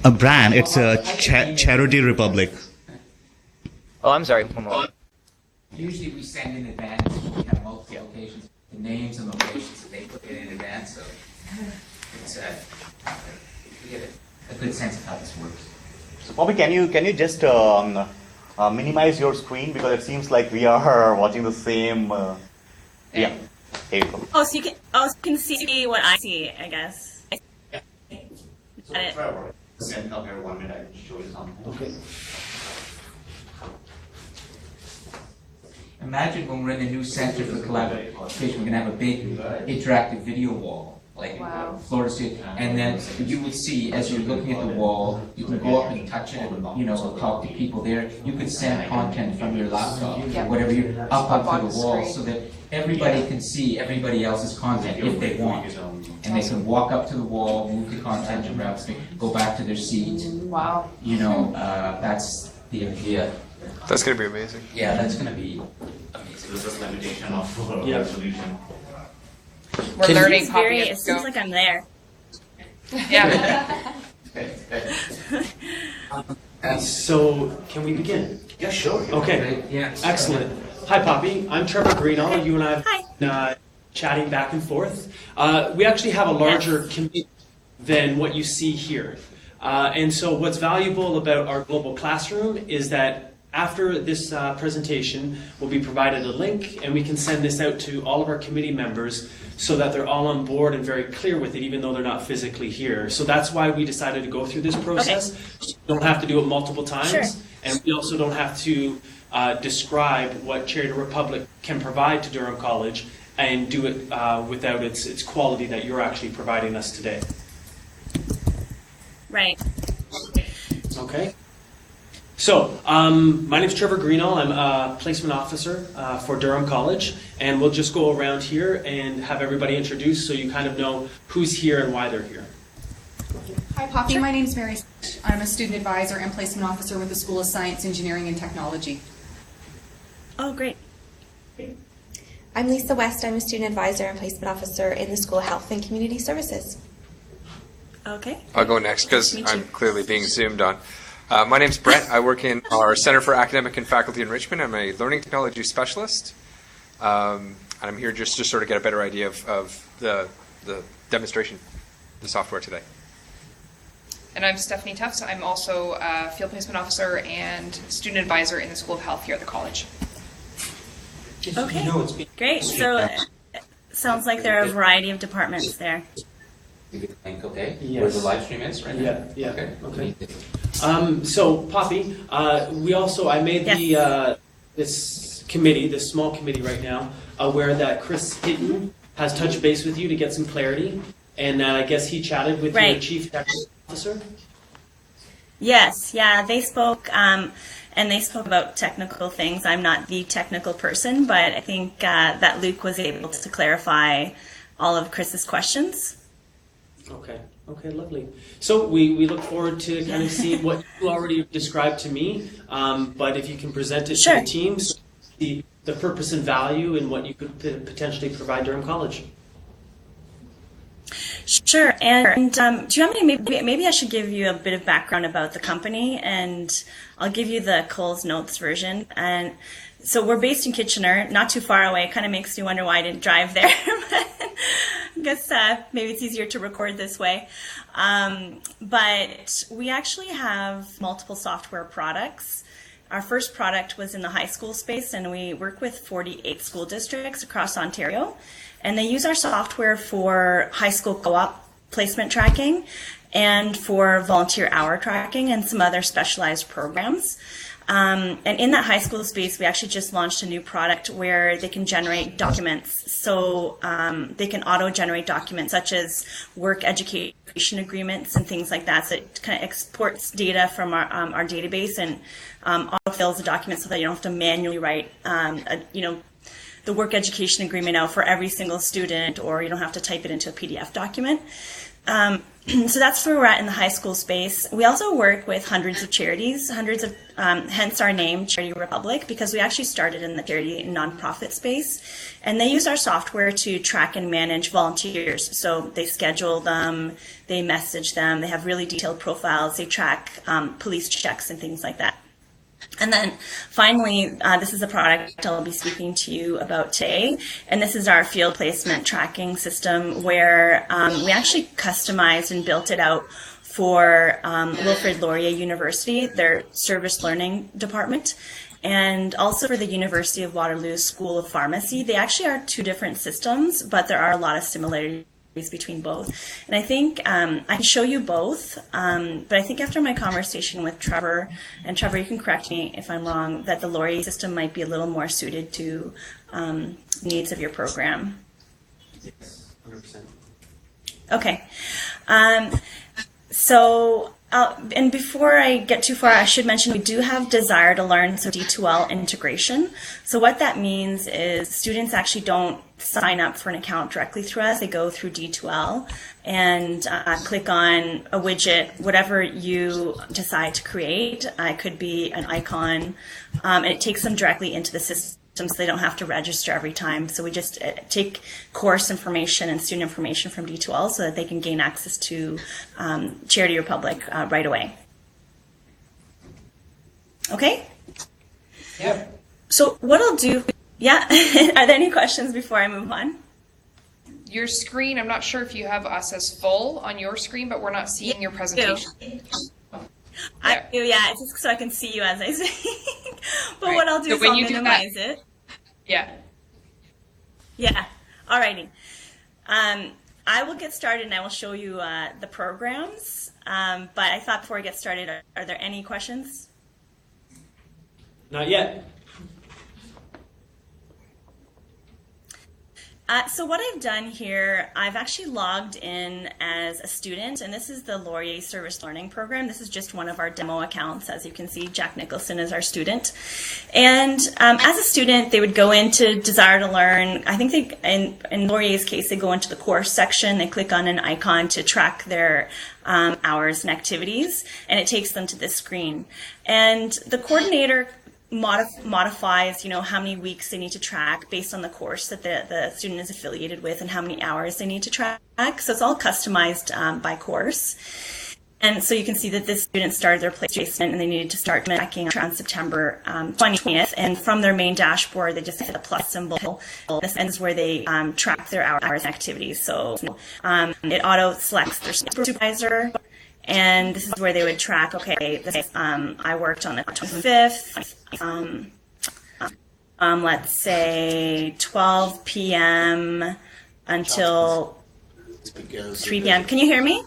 A brand. It's a Charity Republic. Oh, I'm sorry. One more. Usually we send in advance, we have multiple locations, the names and locations that they put in advance, so it's, we get a good sense of how this works. So, Bobby, can you just minimize your screen, because it seems like we are watching the same. Yeah. Here you go. Oh, so you can see what I see, I guess. So, Trevor, come here 1 minute. I can show you something. Okay. Imagine when we're in the new Center for Collaboration, we're going to have a big interactive video wall, like Florida State, and then you would see, as you're looking at the wall, you can go up and touch it and, talk to people there. You could send content from your laptop, whatever you up onto the wall, so that everybody can see everybody else's content if they want. And they can walk up to the wall, move the content around, go back to their seat. Wow. That's the idea. That's going to be amazing. Yeah, that's going to be amazing. This is limitation of resolution. We're learning It seems like I'm there. Yeah. So, can we begin? Yeah, sure. Okay. Yeah. Excellent. Hi, Poppy. I'm Trevor Greenall. You and I have Hi. been chatting back and forth. We actually have a larger committee than what you see here. And so what's valuable about our global classroom is that after this presentation, we'll be provided a link, and we can send this out to all of our committee members so that they're all on board and very clear with it, even though they're not physically here. So that's why we decided to go through this process. So you don't have to do it multiple times, Sure. and we also don't have to describe what Charity Republic can provide to Durham College and do it without its quality that you're actually providing us today. Right. Okay. So, my name is Trevor Greenall. I'm a placement officer for Durham College, and we'll just go around here and have everybody introduced so you kind of know who's here and why they're here. Hi, Poppy. My name is Mary. I'm a student advisor and placement officer with the School of Science, Engineering, and Technology. Oh, great. I'm Lisa West. I'm a student advisor and placement officer in the School of Health and Community Services. Okay. I'll go next because Nice to I'm meet you. clearly being zoomed on. My name's Brett. I work in our Center for Academic and Faculty Enrichment. I'm a learning technology specialist. And I'm here just to sort of get a better idea of the demonstration, the software today. And I'm Stephanie Tufts. I'm also a field placement officer and student advisor in the School of Health here at the college. Okay. Great. So sounds like there are a variety of departments there. Link, okay? Yes. Where the live stream is right now? Yeah. Okay. Okay. So, Poppy, I made this committee, this small committee right now, aware that Chris Hitton has touched base with you to get some clarity, and I guess he chatted with your Right. chief technical officer. Yes. Yeah. They spoke, and they spoke about technical things. I'm not the technical person, but I think that Luke was able to clarify all of Chris's questions. Okay, lovely. So we look forward to kind of seeing what you already described to me, but if you can present it Sure. to the team, so the purpose and value and what you could potentially provide Durham College. Sure. And do you want me to maybe I should give you a bit of background about the company, and I'll give you the Coles Notes version. And so we're based in Kitchener, not too far away. It kind of makes you wonder why I didn't drive there. I guess maybe it's easier to record this way. But we actually have multiple software products. Our first product was in the high school space, and we work with 48 school districts across Ontario. And they use our software for high school co-op placement tracking and for volunteer hour tracking and some other specialized programs. And in that high school space, we actually just launched a new product where they can generate documents. So they can auto-generate documents such as work education agreements and things like that. So it kind of exports data from our database and auto-fills the document so that you don't have to manually write, the work education agreement out for every single student, or you don't have to type it into a PDF document. So that's where we're at in the high school space. We also work with hundreds of charities, hence our name, Charity Republic, because we actually started in the charity and nonprofit space. And they use our software to track and manage volunteers. So they schedule them, they message them, they have really detailed profiles, they track police checks and things like that. And then finally, this is a product I'll be speaking to you about today. And this is our field placement tracking system where we actually customized and built it out for Wilfrid Laurier University, their service learning department, and also for the University of Waterloo School of Pharmacy. They actually are two different systems, but there are a lot of similarities between both. And I think I can show you both, but I think after my conversation with Trevor, and Trevor, you can correct me if I'm wrong, that the Laurier system might be a little more suited to needs of your program. Yes, 100%. Okay. And before I get too far, I should mention we do have Desire to Learn, so D2L integration. So what that means is students actually don't sign up for an account directly through us. They go through D2L and click on a widget, whatever you decide to create. It could be an icon, and it takes them directly into the system, so they don't have to register every time. So we just take course information and student information from D2L so that they can gain access to Charity Republic right away. Okay? Yep. So what I'll do, yeah, are there any questions before I move on? Your screen, I'm not sure if you have us as full on your screen, but we're not seeing your presentation. I do, yeah, it's just so I can see you as I speak. But Right. what I'll do So is when I'll you do minimize it. Yeah. Yeah, alrighty. I will get started and I will show you the programs. But I thought before I get started, are there any questions? Not yet. So what I've done here, I've actually logged in as a student, and this is the Laurier Service Learning Program. This is just one of our demo accounts. As you can see, Jack Nicholson is our student. And as a student, they would go into Desire to Learn. I think in Laurier's case, they go into the course section. They click on an icon to track their hours and activities, and it takes them to this screen. And the coordinator modifies, how many weeks they need to track based on the course that the student is affiliated with and how many hours they need to track. So it's all customized by course. And so you can see that this student started their placement and they needed to start tracking on September 20th. And from their main dashboard, they just hit the plus symbol. This is where they track their hours and activities. So it auto selects their supervisor. And this is where they would track, okay, I worked on the 25th, let's say 12 p.m. until 3 p.m. Can you hear me?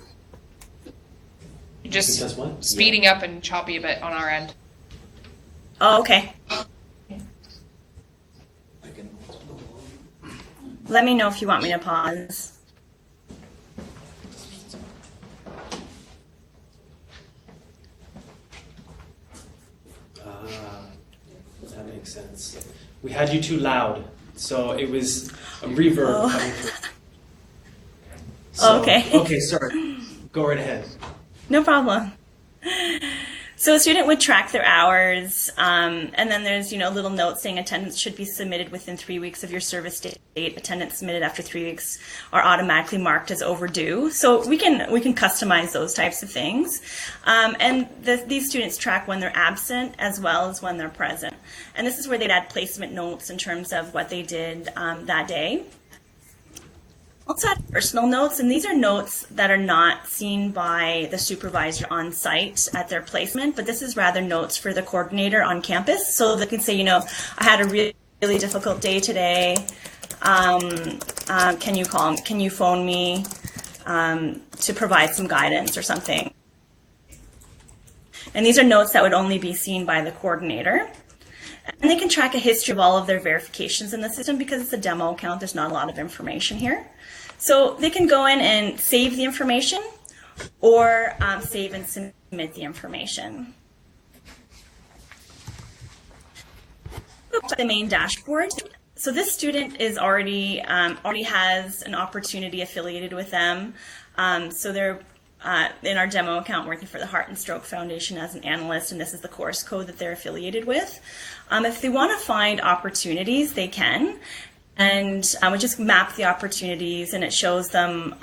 Just Because what? speeding up and choppy a bit on our end. Oh, okay. Let me know if you want me to pause. That makes sense. We had you too loud, so it was a reverb coming through. So, Okay. Okay, sorry. Go right ahead. No problem. So a student would track their hours, and then there's little notes saying attendance should be submitted within 3 weeks of your service date. Attendance submitted after 3 weeks are automatically marked as overdue. So we can customize those types of things, and these students track when they're absent as well as when they're present. And this is where they'd add placement notes in terms of what they did that day. Also add personal notes, and these are notes that are not seen by the supervisor on site at their placement, but this is rather notes for the coordinator on campus, so they can say, I had a really, really difficult day today. Can you phone me to provide some guidance or something? And these are notes that would only be seen by the coordinator. And they can track a history of all of their verifications in the system because it's a demo account. There's not a lot of information here. So they can go in and save the information or save and submit the information. The main dashboard. So this student is already has an opportunity affiliated with them. So they're in our demo account working for the Heart and Stroke Foundation as an analyst, and this is the course code that they're affiliated with. If they want to find opportunities, they can. And we just map the opportunities, and it shows them,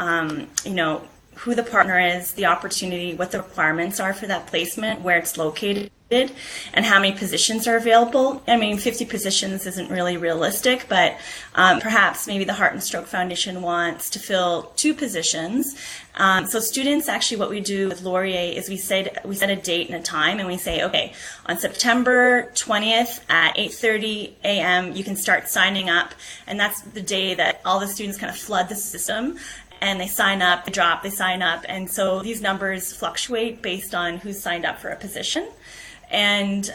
who the partner is, the opportunity, what the requirements are for that placement, where it's located, and how many positions are available. I mean, 50 positions isn't really realistic, but perhaps maybe the Heart and Stroke Foundation wants to fill 2 positions. So students, actually what we do with Laurier is we set a date and a time, and we say, okay, on September 20th at 8:30 a.m. you can start signing up, and that's the day that all the students kind of flood the system. And they sign up, they drop, they sign up. And so these numbers fluctuate based on who's signed up for a position. And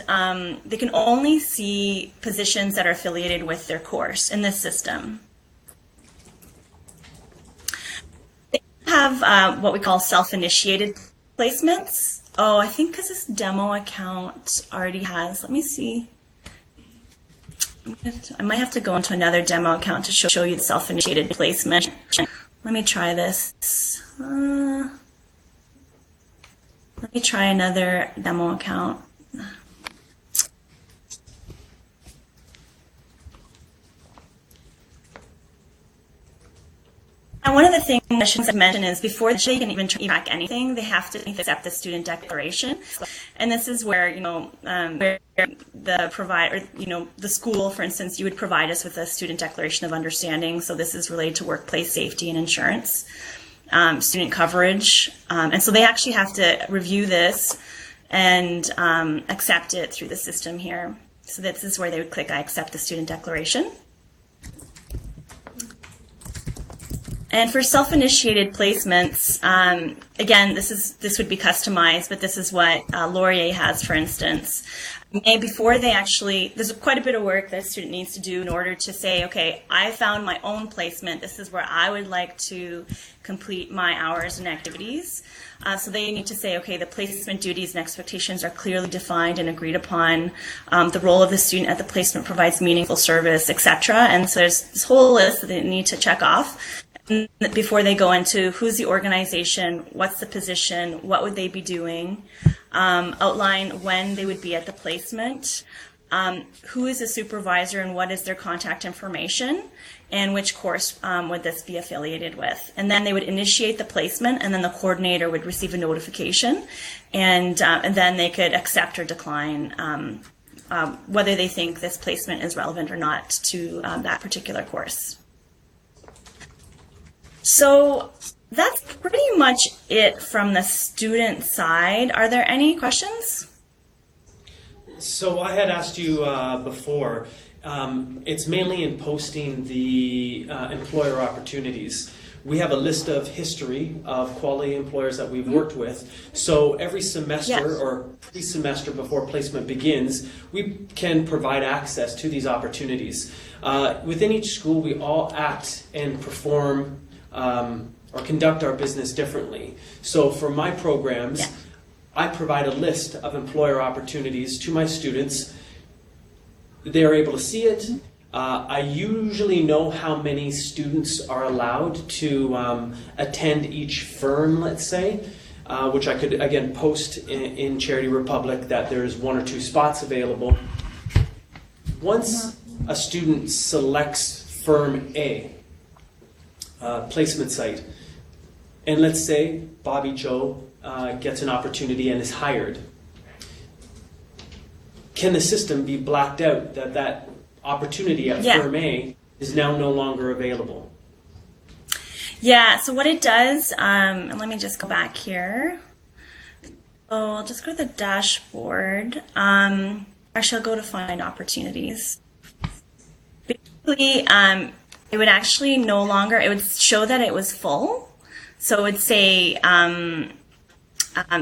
they can only see positions that are affiliated with their course in this system. They have what we call self-initiated placements. Oh, I think because this demo account already has, let me see. I might have to go into another demo account to show you the self-initiated placement. Let me try this. Let me try another demo account. And one of the things I should mention is before they can even track anything, they have to accept the student declaration. And this is where, where the provider, the school, for instance, you would provide us with a student declaration of understanding. So this is related to workplace safety and insurance, student coverage. And so they actually have to review this and accept it through the system here. So this is where they would click, I accept the student declaration. And for self-initiated placements, again, this would be customized, but this is what Laurier has, for instance. Before they actually, there's quite a bit of work that a student needs to do in order to say, okay, I found my own placement. This is where I would like to complete my hours and activities. So they need to say, okay, the placement duties and expectations are clearly defined and agreed upon. The role of the student at the placement provides meaningful service, etc. And so there's this whole list that they need to check off before they go into who's the organization, what's the position, what would they be doing, outline when they would be at the placement, who is the supervisor and what is their contact information, and which course would this be affiliated with. And then they would initiate the placement, and then the coordinator would receive a notification, and then they could accept or decline whether they think this placement is relevant or not to that particular course. So that's pretty much it from the student side. Are there any questions? So I had asked you before, it's mainly in posting the employer opportunities. We have a list of history of quality employers that we've worked with. So every semester or pre-semester before placement begins, we can provide access to these opportunities. Within each school, we all act and perform or conduct our business differently. So for my programs, I provide a list of employer opportunities to my students. They're able to see it. I usually know how many students are allowed to attend each firm, let's say, which I could, again, post in Charity Republic that there's 1 or 2 spots available. Once a student selects firm A, placement site, and let's say Bobby Joe gets an opportunity and is hired, can the system be blacked out that that opportunity at firm A is now no longer available? Yeah, so what it does, and let me just go back here. Oh, I'll just go to the dashboard. Actually, I'll go to find opportunities. Basically, it would actually no longer, it would show that it was full. So it would say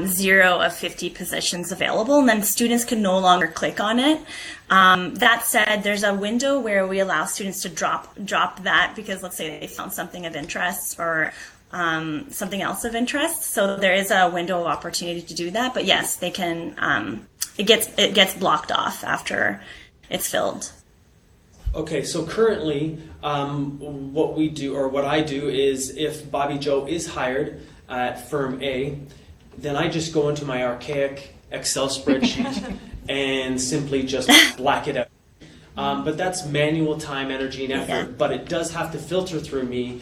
0 of 50 positions available, and then students can no longer click on it. That said, there's a window where we allow students to drop that because let's say they found something of interest or something else of interest. So there is a window of opportunity to do that, but yes, they can, it gets blocked off after it's filled. Okay, so currently what we do, or what I do, is if Bobby Joe is hired, at firm A, then I just go into my archaic Excel spreadsheet and simply just black it out. But that's manual time, energy, and effort, but it does have to filter through me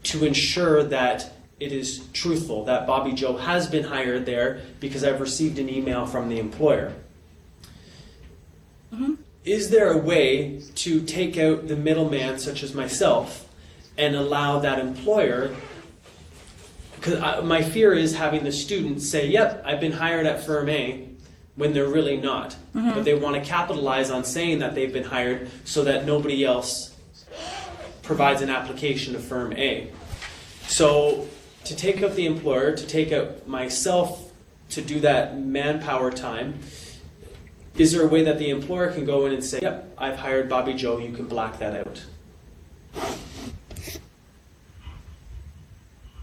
to ensure that it is truthful, that Bobby Joe has been hired there because I've received an email from the employer. Is there a way to take out the middleman, such as myself, and allow that employer, because my fear is having the student say, yep, I've been hired at firm A, when they're really not. But they want to capitalize on saying that they've been hired so that nobody else provides an application to firm A. So to take out the employer, to take out myself to do that manpower time, is there a way that the employer can go in and say, yep, I've hired Bobby Joe, you can black that out?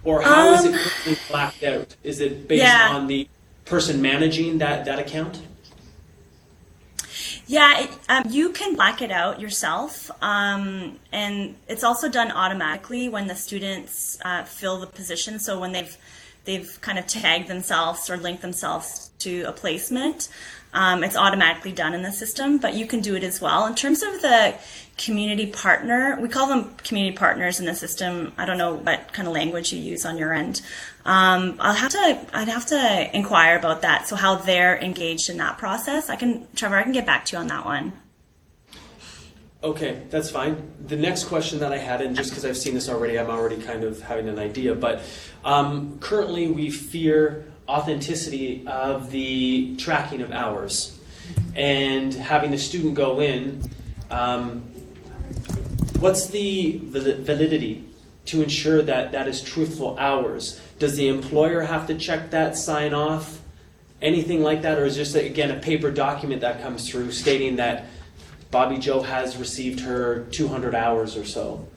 Or how is it currently blacked out? Is it based on the person managing that account? Yeah, you can black it out yourself, and it's also done automatically when the students fill the position. So when they've kind of tagged themselves or linked themselves to a placement, it's automatically done in the system, but you can do it as well. In terms of the community partner, we call them community partners in the system. I don't know what kind of language you use on your end. I'd have to inquire about that. So how they're engaged in that process. Trevor, I can get back to you on that one. Okay, that's fine. The next question that I had, and just because I've seen this already, I'm already kind of having an idea, but currently we fear authenticity of the tracking of hours and having the student go in. What's the validity to ensure that that is truthful hours? Does the employer have to check that, sign off, anything like that, or is just, again, a paper document that comes through stating that Bobby Joe has received her 200 hours or so?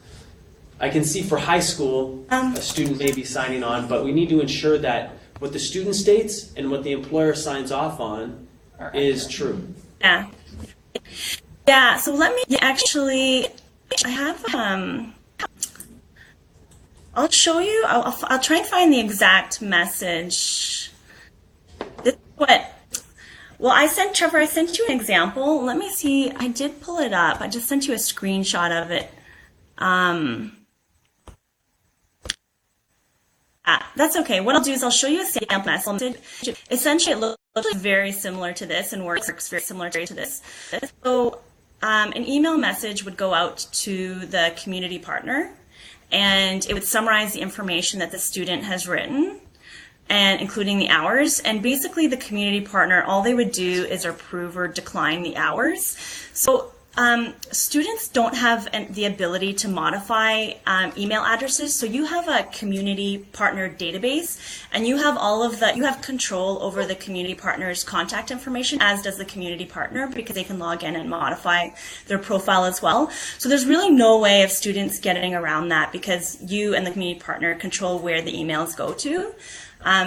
I can see for high school, a student may be signing on, but we need to ensure that what the student states and what the employer signs off on is true. Yeah. Yeah, so let me actually, I have, I'll show you, I'll try and find the exact message. This is well, I sent you an example. Let me see, I did pull it up. I just sent you a screenshot of it. That's okay. What I'll do is I'll show you a sample message. Essentially, it looks very similar to this and works very similar to this. So an email message would go out to the community partner, and it would summarize the information that the student has written, and including the hours. And basically, the community partner, all they would do is approve or decline the hours. So students don't have the ability to modify email addresses. So you have a community partner database, and you have you have control over the community partner's contact information, as does the community partner, because they can log in and modify their profile as well. So there's really no way of students getting around that, because you and the community partner control where the emails go to.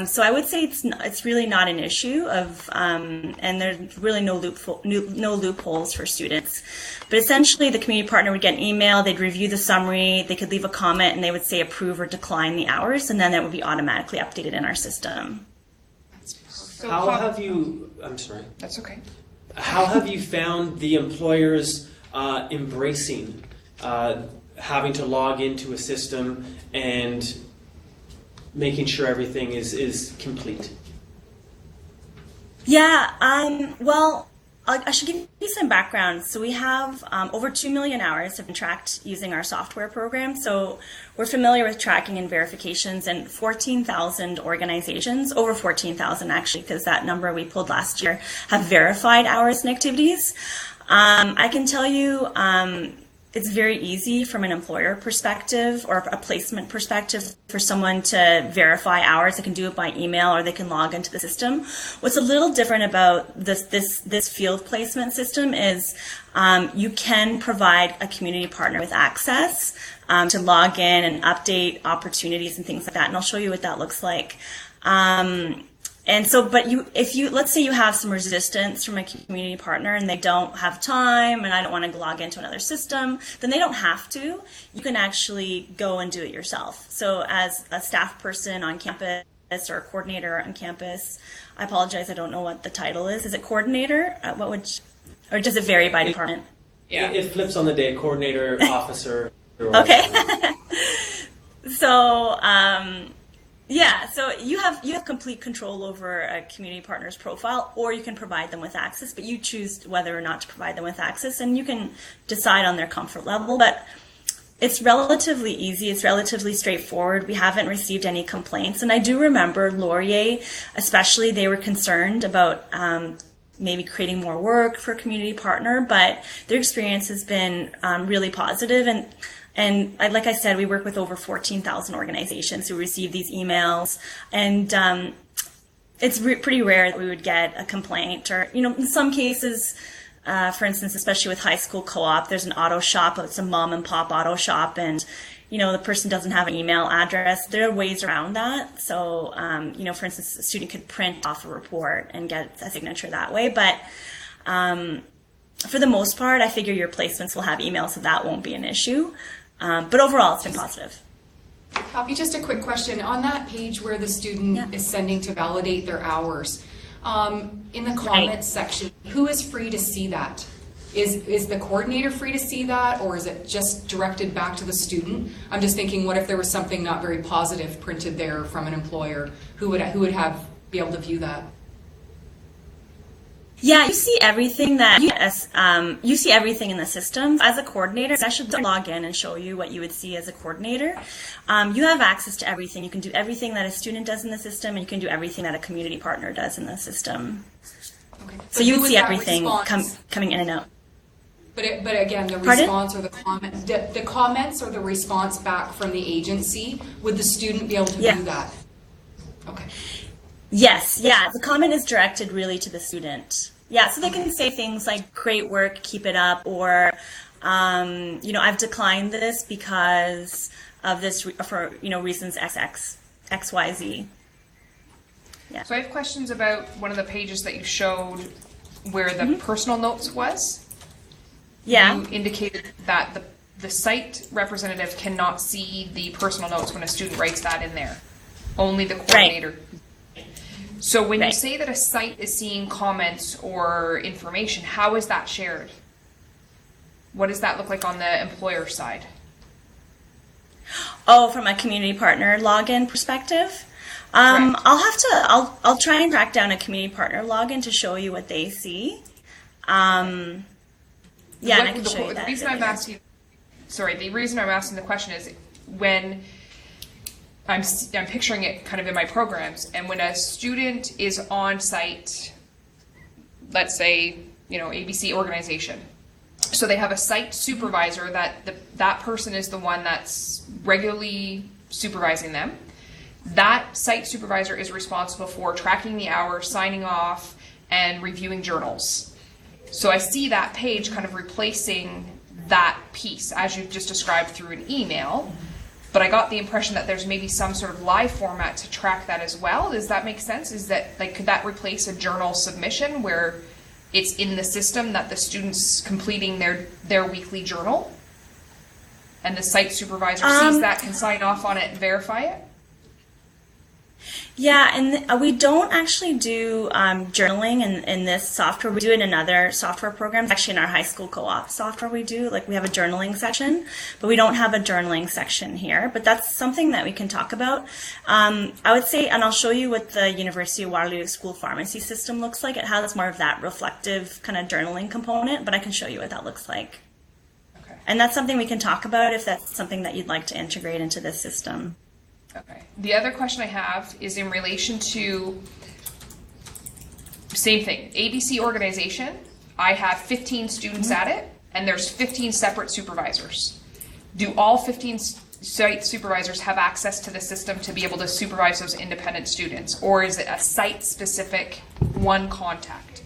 So I would say it's really not an issue of, and there's really no loopholes for students. But essentially, the community partner would get an email, they'd review the summary, they could leave a comment, and they would say approve or decline the hours, and then that would be automatically updated in our system. So How have you, I'm sorry. That's okay. How have you found the employers embracing having to log into a system and making sure everything is complete? Yeah, well, I should give you some background. So we have over 2 million hours have been tracked using our software program. So we're familiar with tracking and verifications, and 14,000 organizations, over 14,000 actually, because that number we pulled last year, have verified hours and activities. I can tell you, it's very easy from an employer perspective or a placement perspective for someone to verify hours. They can do it by email, or they can log into the system. What's a little different about this field placement system is you can provide a community partner with access to log in and update opportunities and things like that. And I'll show you what that looks like. And so, but if you, let's say you have some resistance from a community partner and they don't have time and I don't want to log into another system, then they don't have to. You can actually go and do it yourself. So as a staff person on campus or a coordinator on campus, I apologize, I don't know what the title is. Is it coordinator? Or does it vary by department? Yeah, it flips on the day, coordinator, officer. Okay. So, yeah, so you have complete control over a community partner's profile, or you can provide them with access, but you choose whether or not to provide them with access, and you can decide on their comfort level. But it's relatively easy. It's relatively straightforward. We haven't received any complaints, and I do remember Laurier, especially, they were concerned about maybe creating more work for a community partner, but their experience has been really positive. And like I said, we work with over 14,000 organizations who receive these emails, and it's pretty rare that we would get a complaint. Or, in some cases, for instance, especially with high school co-op, there's an auto shop. It's a mom and pop auto shop, and the person doesn't have an email address. There are ways around that. So, for instance, a student could print off a report and get a signature that way. But for the most part, I figure your placements will have email, so that won't be an issue. But overall, it's been positive. Poppy, just a quick question. On that page where the student is sending to validate their hours, in the comments section, who is free to see that? Is the coordinator free to see that, or is it just directed back to the student? I'm just thinking, what if there was something not very positive printed there from an employer? Who would be able to view that? Yeah, you see everything you see everything in the system. As a coordinator, I should log in and show you what you would see as a coordinator. You have access to everything. You can do everything that a student does in the system, and you can do everything that a community partner does in the system. Okay. So you would see everything coming in and out. But again, the response or the comments or the response back from the agency, would the student be able to view that? Okay. Yes, yeah. The comment is directed really to the student. Yeah, so they can say things like, great work, keep it up, or, I've declined this because of this, for, reasons XYZ. Yeah. So I have questions about one of the pages that you showed where the personal notes was. Yeah. You indicated that the site representative cannot see the personal notes when a student writes that in there. Only the coordinator. Right. So when you say that a site is seeing comments or information, how is that shared? What does that look like on the employer side? Oh, from a community partner login perspective? I'll try and track down a community partner login to show you what they see. And I can show you that. The reason I'm asking the question is when I'm picturing it kind of in my programs, and when a student is on site, let's say, ABC organization, so they have a site supervisor that person is the one that's regularly supervising them. That site supervisor is responsible for tracking the hours, signing off, and reviewing journals. So I see that page kind of replacing that piece as you've just described through an email. But I got the impression that there's maybe some sort of live format to track that as well. Does that make sense? Could that replace a journal submission where it's in the system that the student's completing their weekly journal, and the site supervisor sees that, can sign off on it and verify it? Yeah, and we don't actually do journaling in this software. We do it in another software program. Actually, in our high school co-op software, we have a journaling section, but we don't have a journaling section here. But that's something that we can talk about. I would say, and I'll show you what the University of Waterloo School Pharmacy system looks like. It has more of that reflective kind of journaling component, but I can show you what that looks like. Okay. And that's something we can talk about if that's something that you'd like to integrate into this system. Okay. The other question I have is in relation to, same thing, ABC organization. I have 15 students at it, and there's 15 separate supervisors. Do all 15 site supervisors have access to the system to be able to supervise those independent students, or is it a site-specific one contact?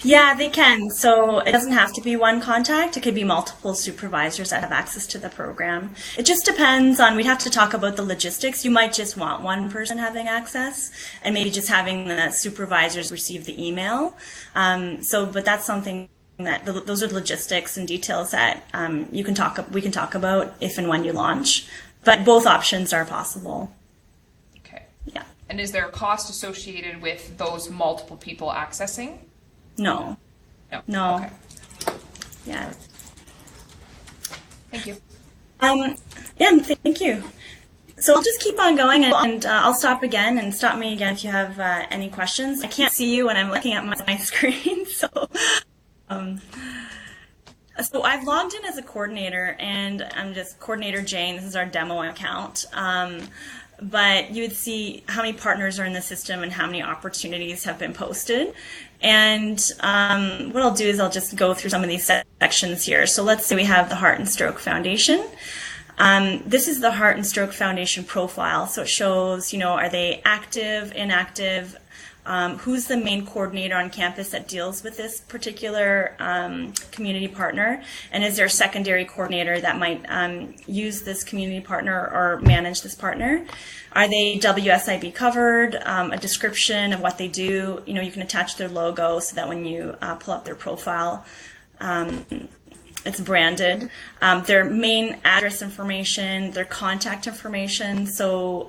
Yeah, they can. So it doesn't have to be one contact. It could be multiple supervisors that have access to the program. It just depends on, we'd have to talk about the logistics. You might just want one person having access and maybe just having the supervisors receive the email. But that's something that, those are the logistics and details that we can talk about if and when you launch. But both options are possible. Okay. Yeah. And is there a cost associated with those multiple people accessing? No. No. Okay. Yeah. Thank you. Yeah, thank you. So I'll just keep on going, and I'll stop again, and stop me again if you have any questions. I can't see you when I'm looking at my screen, so I've logged in as a coordinator, and I'm just Coordinator Jane. This is our demo account. But you would see how many partners are in the system and how many opportunities have been posted. And what I'll do is I'll just go through some of these sections here. So let's say we have the Heart and Stroke Foundation. This is the Heart and Stroke Foundation profile. So it shows, are they active, inactive, who's the main coordinator on campus that deals with this particular community partner, and is there a secondary coordinator that might use this community partner or manage this partner? Are they WSIB covered? A description of what they do. You can attach their logo so that when you pull up their profile, it's branded. Their main address information, their contact information. So,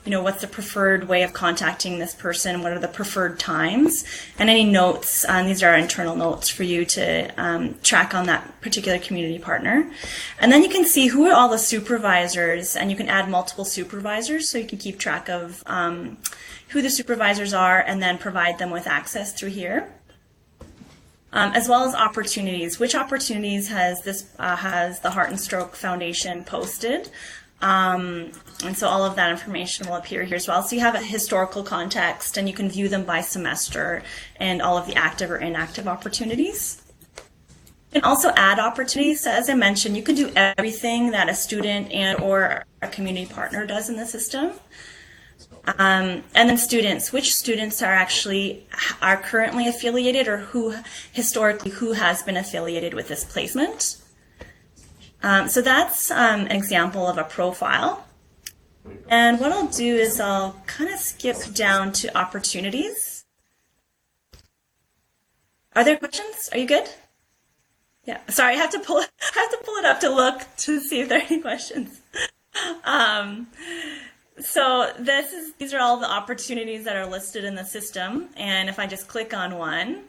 what's the preferred way of contacting this person? What are the preferred times? And any notes. These are our internal notes for you to track on that particular community partner. And then you can see who are all the supervisors, and you can add multiple supervisors so you can keep track of who the supervisors are and then provide them with access through here. As well as opportunities. Which opportunities has the Heart and Stroke Foundation posted? And so all of that information will appear here as well. So you have a historical context, and you can view them by semester and all of the active or inactive opportunities. You can also add opportunities. So as I mentioned, you can do everything that a student and or a community partner does in the system. And then students, which students are currently affiliated, or who has been affiliated with this placement. So that's an example of a profile. And what I'll do is I'll kind of skip down to opportunities. Are there questions? Are you good? Yeah. Sorry, I have to pull it up to look to see if there are any questions. So these are all the opportunities that are listed in the system, and if I just click on one,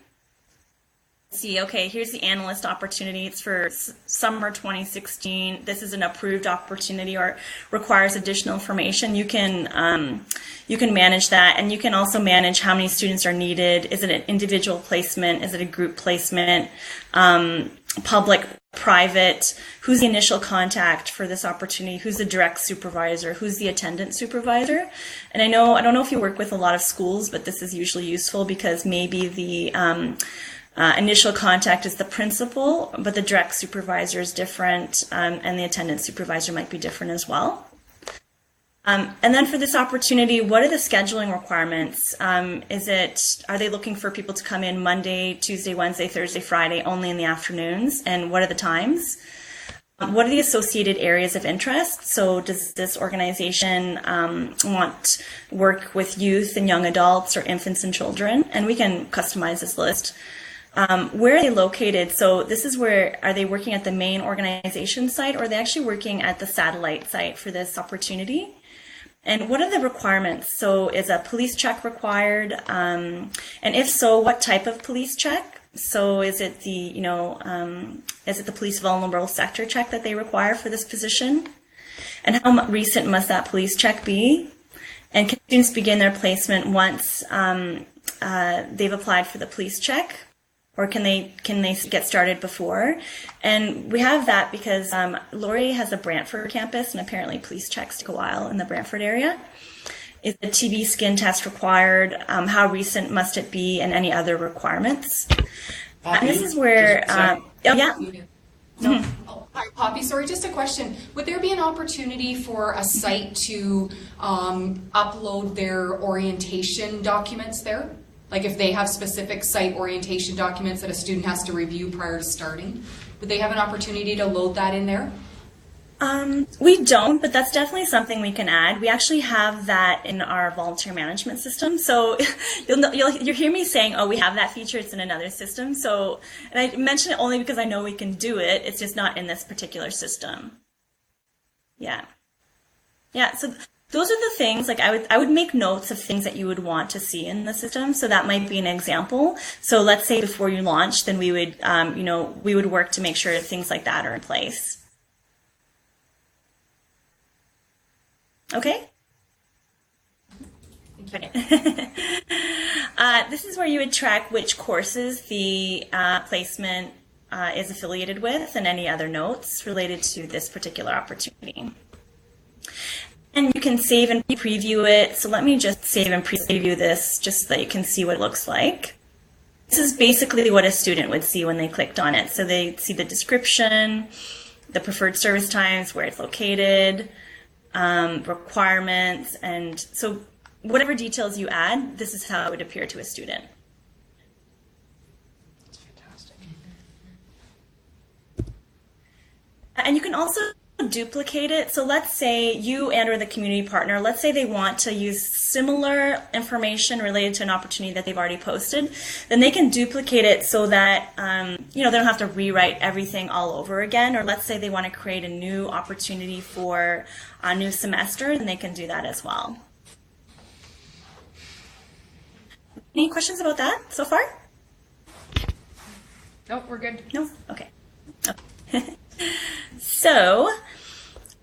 see, okay, here's the analyst opportunity. It's for summer 2016. This is an approved opportunity or requires additional information. You can manage that, and you can also manage how many students are needed. Is it an individual placement? Is it a group placement? Public, private, who's the initial contact for this opportunity, who's the direct supervisor, who's the attendant supervisor. And I don't know if you work with a lot of schools, but this is usually useful because maybe the initial contact is the principal, but the direct supervisor is different, and the attendant supervisor might be different as well. And then for this opportunity, what are the scheduling requirements? Are they looking for people to come in Monday, Tuesday, Wednesday, Thursday, Friday, only in the afternoons? And what are the times? What are the associated areas of interest? So does this organization want work with youth and young adults or infants and children? And we can customize this list. Where are they located? So this is are they working at the main organization site, or are they actually working at the satellite site for this opportunity? And what are the requirements? So is a police check required? And if so, what type of police check? So is it the police vulnerable sector check that they require for this position? And how recent must that police check be? And can students begin their placement once they've applied for the police check? Or can they get started before? And we have that because Laurier has a Brantford campus, and apparently police checks take a while in the Brantford area. Is the TB skin test required? How recent must it be, and any other requirements? And this is where, No. Hi, Poppy. Sorry, just a question. Would there be an opportunity for a site to upload their orientation documents there? Like if they have specific site orientation documents that a student has to review prior to starting, would they have an opportunity to load that in there? We don't, but that's definitely something we can add. We actually have that in our volunteer management system. So you'll hear me saying, oh, we have that feature, it's in another system. So, and I mention it only because I know we can do it. It's just not in this particular system. Yeah. Yeah, so those are the things, like I would make notes of things that you would want to see in the system. So that might be an example. So let's say before you launch, then we would, we would work to make sure things like that are in place. Okay. Okay. This is where you would track which courses the placement is affiliated with and any other notes related to this particular opportunity. And you can save and preview it. So let me just save and preview this just so that you can see what it looks like. This is basically what a student would see when they clicked on it. So they see the description, the preferred service times, where it's located, requirements, and so whatever details you add, this is how it would appear to a student. That's fantastic. And you can also duplicate it. So let's say you and or the community partner, let's say they want to use similar information related to an opportunity that they've already posted, then they can duplicate it so that they don't have to rewrite everything all over again. Or let's say they want to create a new opportunity for a new semester, and they can do that as well. Any questions about that so far? Nope, we're good. No? Okay. So,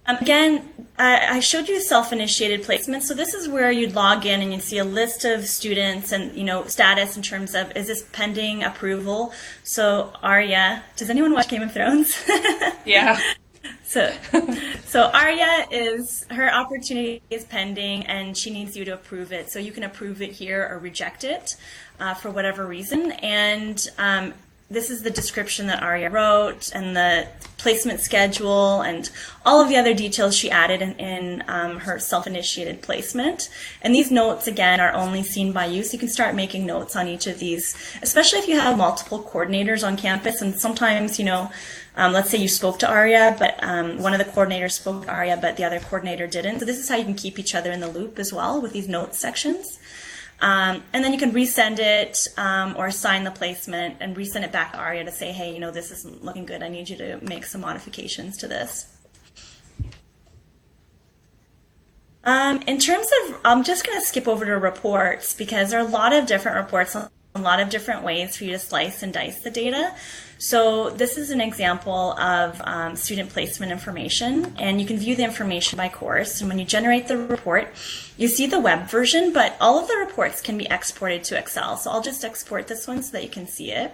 again, I showed you self-initiated placement. So this is where you'd log in and you'd see a list of students and, status in terms of, is this pending approval? So Arya, does anyone watch Game of Thrones? Yeah. So Arya her opportunity is pending and she needs you to approve it. So you can approve it here or reject it for whatever reason. And this is the description that Arya wrote and the placement schedule and all of the other details she added in her self-initiated placement. And these notes, again, are only seen by you, so you can start making notes on each of these, especially if you have multiple coordinators on campus. And sometimes, let's say you spoke to Arya, but one of the coordinators spoke to Arya, but the other coordinator didn't. So this is how you can keep each other in the loop as well with these notes sections. And then you can resend it or assign the placement and resend it back to Arya to say, hey, this isn't looking good. I need you to make some modifications to this. In terms of, I'm just going to skip over to reports because there are a lot of different reports, a lot of different ways for you to slice and dice the data. So this is an example of student placement information, and you can view the information by course. And when you generate the report, you see the web version, but all of the reports can be exported to Excel. So I'll just export this one so that you can see it.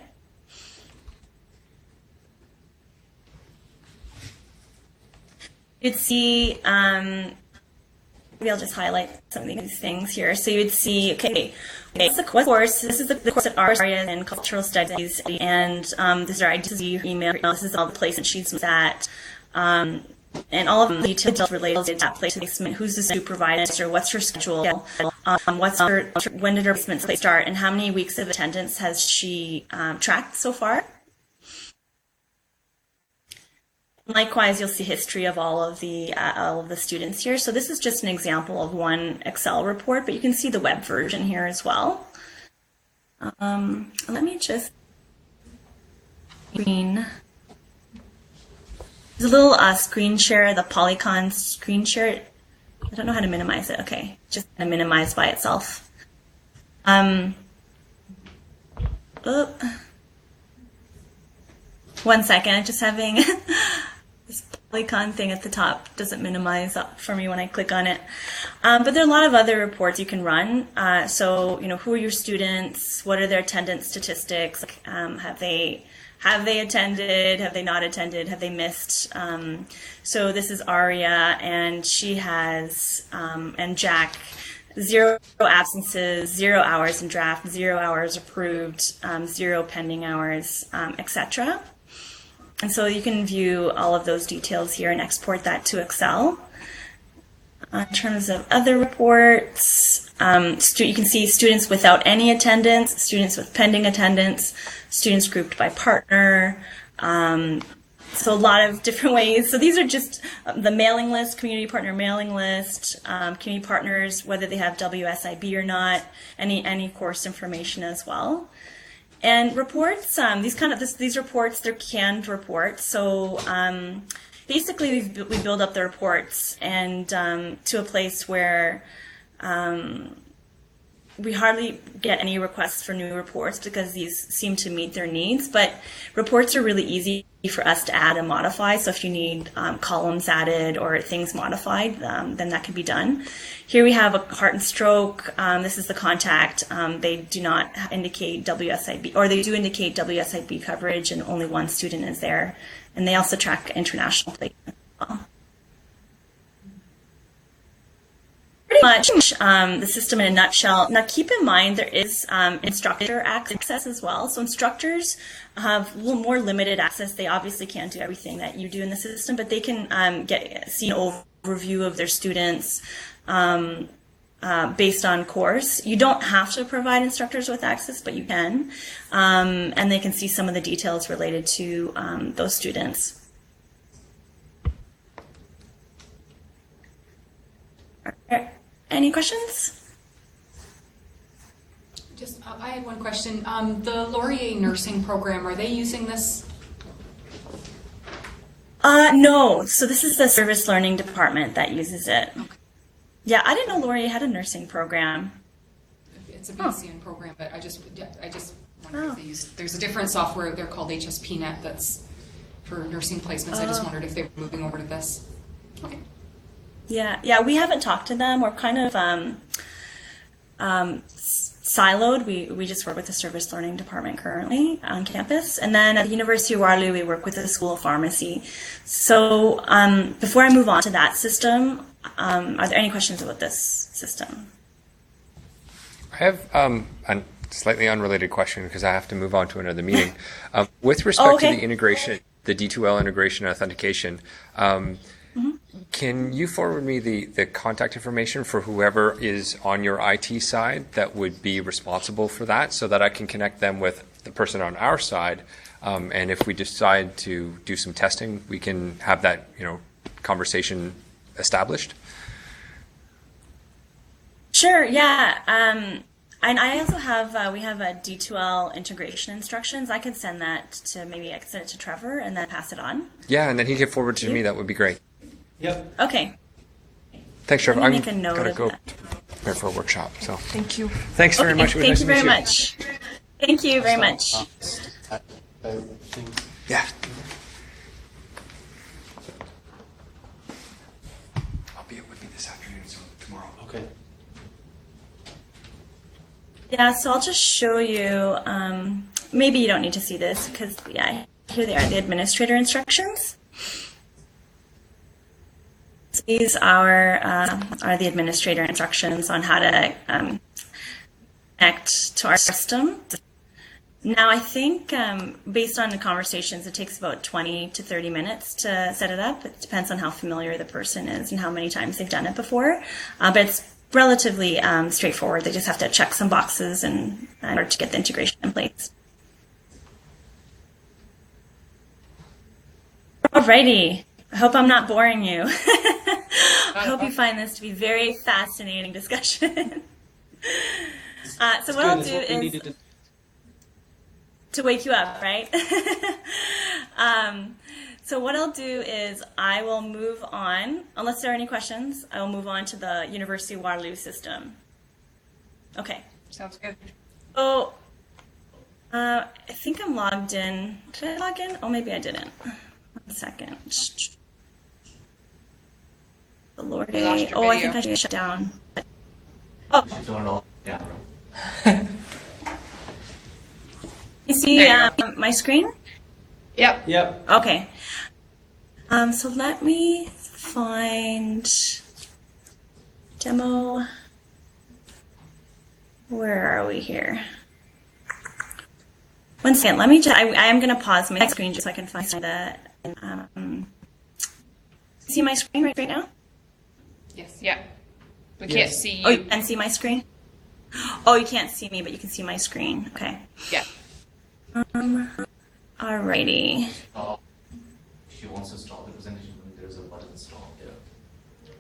You'd see, maybe I'll just highlight some of these things here. So you would see, okay, this is the course. This is the course at Arya in Cultural Studies, and this is our ID email. This is all the placement sheets that, and all of the details related to that placement. Who's the supervisor? What's her schedule? When did her placement start? And how many weeks of attendance has she tracked so far? Likewise, you'll see history of all of the students here. So this is just an example of one Excel report, but you can see the web version here as well. Let me just screen. There's a little screen share, the Polycon screen share. I don't know how to minimize it. Okay, just kind of minimize by itself. One second, I'm just having this Polycon thing at the top doesn't minimize for me when I click on it. But there are a lot of other reports you can run. So, who are your students? What are their attendance statistics? Have they attended? Have they not attended? Have they missed? So this is Arya, and she has, and Jack, 0 absences, 0 hours in draft, 0 hours approved, 0 pending hours, etc. And so you can view all of those details here and export that to Excel. In terms of other reports, you can see students without any attendance, students with pending attendance, students grouped by partner. So a lot of different ways. So these are just the mailing list, community partner mailing list, community partners, whether they have WSIB or not, any course information as well. And reports, these reports, they're canned reports. So basically we build up the reports and to a place where we hardly get any requests for new reports because these seem to meet their needs, but reports are really easy for us to add and modify. So if you need columns added or things modified, then that can be done. Here we have a heart and stroke. This is the contact. They do not indicate WSIB, or they do indicate WSIB coverage, and only one student is there. And they also track international placement as well. Pretty much the system in a nutshell. Now keep in mind there is instructor access as well. So instructors have a little more limited access. They obviously can't do everything that you do in the system, but they can see an overview of their students based on course. You don't have to provide instructors with access, but you can. And they can see some of the details related to those students. Any questions? I had one question. The Laurier nursing program, are they using this? No. So this is the service learning department that uses it. Okay. Yeah, I didn't know Laurier had a nursing program. It's a BCN program, but I just wondered if they use. There's a different software. They're called HSPNet. That's for nursing placements. I just wondered if they were moving over to this. Okay. Yeah, we haven't talked to them. We're kind of siloed. We just work with the service learning department currently on campus. And then at the University of Waterloo, we work with the School of Pharmacy. So before I move on to that system, are there any questions about this system? I have a slightly unrelated question because I have to move on to another meeting. With respect to the integration, the D2L integration authentication, can you forward me the contact information for whoever is on your IT side that would be responsible for that so that I can connect them with the person on our side? And if we decide to do some testing, we can have that, conversation established? Sure, yeah. And I also have, we have a D2L integration instructions. I could send that to, maybe I could send it to Trevor and then pass it on. Yeah, and then he can forward it to me. That would be great. Yep. Okay. Thanks, Trevor. Let me make a note gotta of go that. prepare for a workshop. So Thank you. thanks very much. It was Thank nice you to meet very much. Thank you very much. Yeah. I'll be with me this afternoon, so tomorrow. Okay. Yeah, so I'll just show you, maybe you don't need to see this because, yeah, here they are, the administrator instructions. So these are the administrator instructions on how to connect to our system. Now, I think based on the conversations, it takes about 20 to 30 minutes to set it up. It depends on how familiar the person is and how many times they've done it before. But it's relatively straightforward. They just have to check some boxes in order to get the integration in place. Alrighty. I hope I'm not boring you. I hope you find this to be a very fascinating discussion. So what I'll do is to wake you up, right? So what I'll do is I will move on, unless there are any questions, I will move on to the University of Waterloo system. Okay. Sounds good. Oh, I think I'm logged in. Did I log in? Oh, maybe I didn't. 1 second. The Lord. You lost your Oh, I video. think I should shut down. Oh. Yeah. You see There you my screen? Yep. Yep. Okay. So let me find demo. Where are we here? 1 second. Let me just. I am going to pause my screen just so I can find the. See my screen right now? Yes. Yeah. We can't Yes. see Oh, you. you can see my screen? Oh, you can't see me, but you can see my screen. Okay. Yeah. Alrighty. She wants to stop the presentation, there's a button stop there.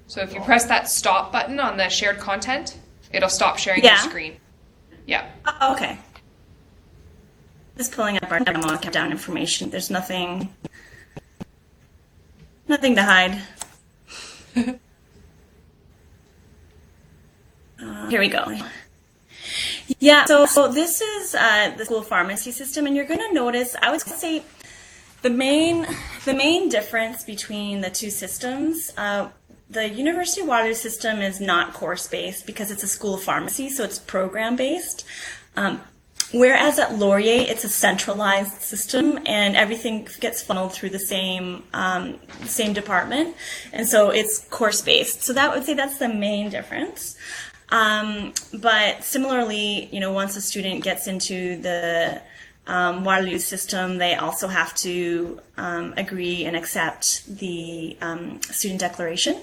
So if you press that stop button on the shared content, it'll stop sharing your Yeah. screen. Yeah. Oh, okay. Just pulling up our demo countdown information. There's nothing to hide. Here we go. Yeah, so this is the school pharmacy system, and you're going to notice, I would say, the main difference between the two systems. The University of Waterloo system is not course-based because it's a school of pharmacy, so it's program-based. Whereas at Laurier, it's a centralized system, and everything gets funneled through the same department, and so it's course-based. So that would say that's the main difference. But similarly, once a student gets into the Waterloo system, they also have to agree and accept the student declaration.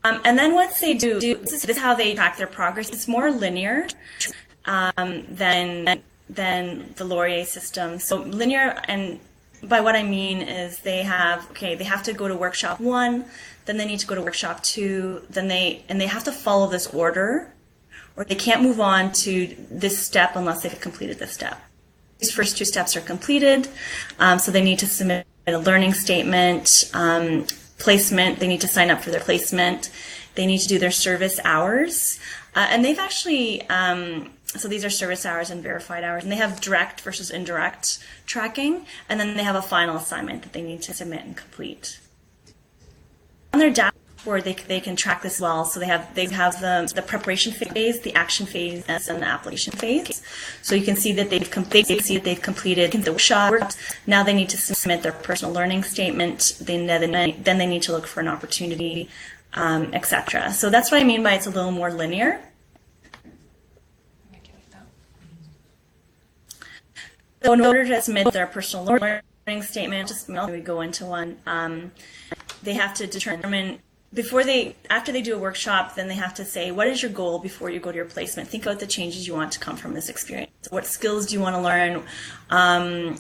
And then once they do, this is how they track their progress. It's more linear than the Laurier system. So linear, and by what I mean is they have to go to workshop 1, then they need to go to workshop 2, then they have to follow this order, or they can't move on to this step unless they've completed this step. These first 2 steps are completed, so they need to submit a learning statement, placement, they need to sign up for their placement, they need to do their service hours, and they've actually, so these are service hours and verified hours, and they have direct versus indirect tracking, and then they have a final assignment that they need to submit and complete. On their dashboard, they can track this well, so they have the preparation phase, the action phase, and the application phase. So you can see that they've completed the workshop. Now they need to submit their personal learning statement. Then they need to look for an opportunity, etc. So that's what I mean by it's a little more linear. So in order to submit their personal learning statement, we go into one. They have to determine after they do a workshop, then they have to say, what is your goal before you go to your placement? Think about the changes you want to come from this experience. What skills do you want to learn?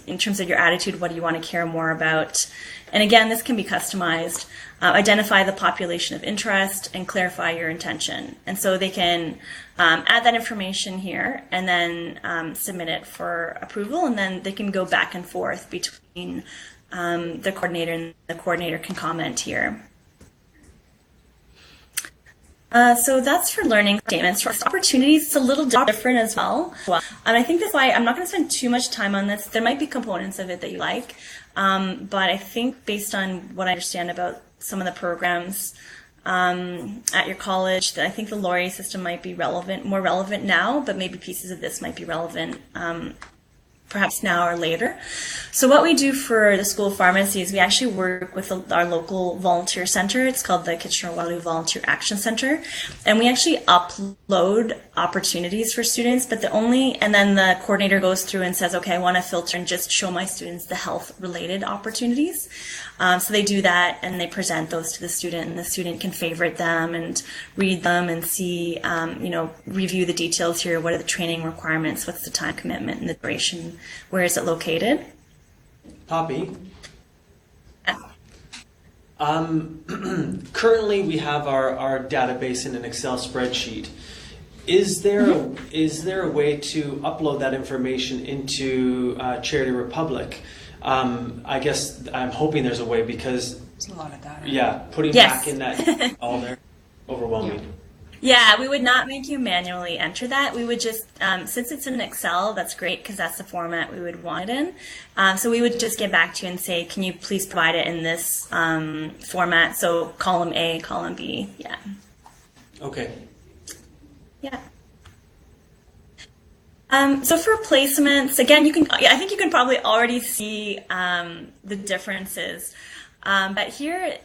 In terms of your attitude, what do you want to care more about? And again, this can be customized. Identify the population of interest and clarify your intention. And so they can add that information here and then submit it for approval, and then they can go back and forth between the coordinator, and the coordinator can comment here. So that's for learning statements. For opportunities, it's a little different as well. And I think that's why I'm not going to spend too much time on this. There might be components of it that you like, but I think based on what I understand about some of the programs at your college, that I think the Laurier system might be more relevant now, but maybe pieces of this might be relevant perhaps now or later. So what we do for the School of Pharmacy is we actually work with our local volunteer center. It's called the Kitchener-Waterloo Volunteer Action Center. And we actually upload opportunities for students, and then the coordinator goes through and says, okay, I want to filter and just show my students the health-related opportunities. So they do that and they present those to the student, and the student can favorite them and read them and see, review the details here. What are the training requirements? What's the time commitment and the duration? Where is it located? Poppy? Currently, we have our database in an Excel spreadsheet. Is there a way to upload that information into Charity Republic? I guess I'm hoping there's a way, because It's a lot of data. yeah, putting Yes. back in that all there, overwhelming. Yeah, we would not make you manually enter that. We would just, since it's in Excel, that's great because that's the format we would want it in. So we would just get back to you and say, can you please provide it in this format? So column A, column B, yeah. Okay. Yeah. So for placements, again, I think you can probably already see the differences. But here,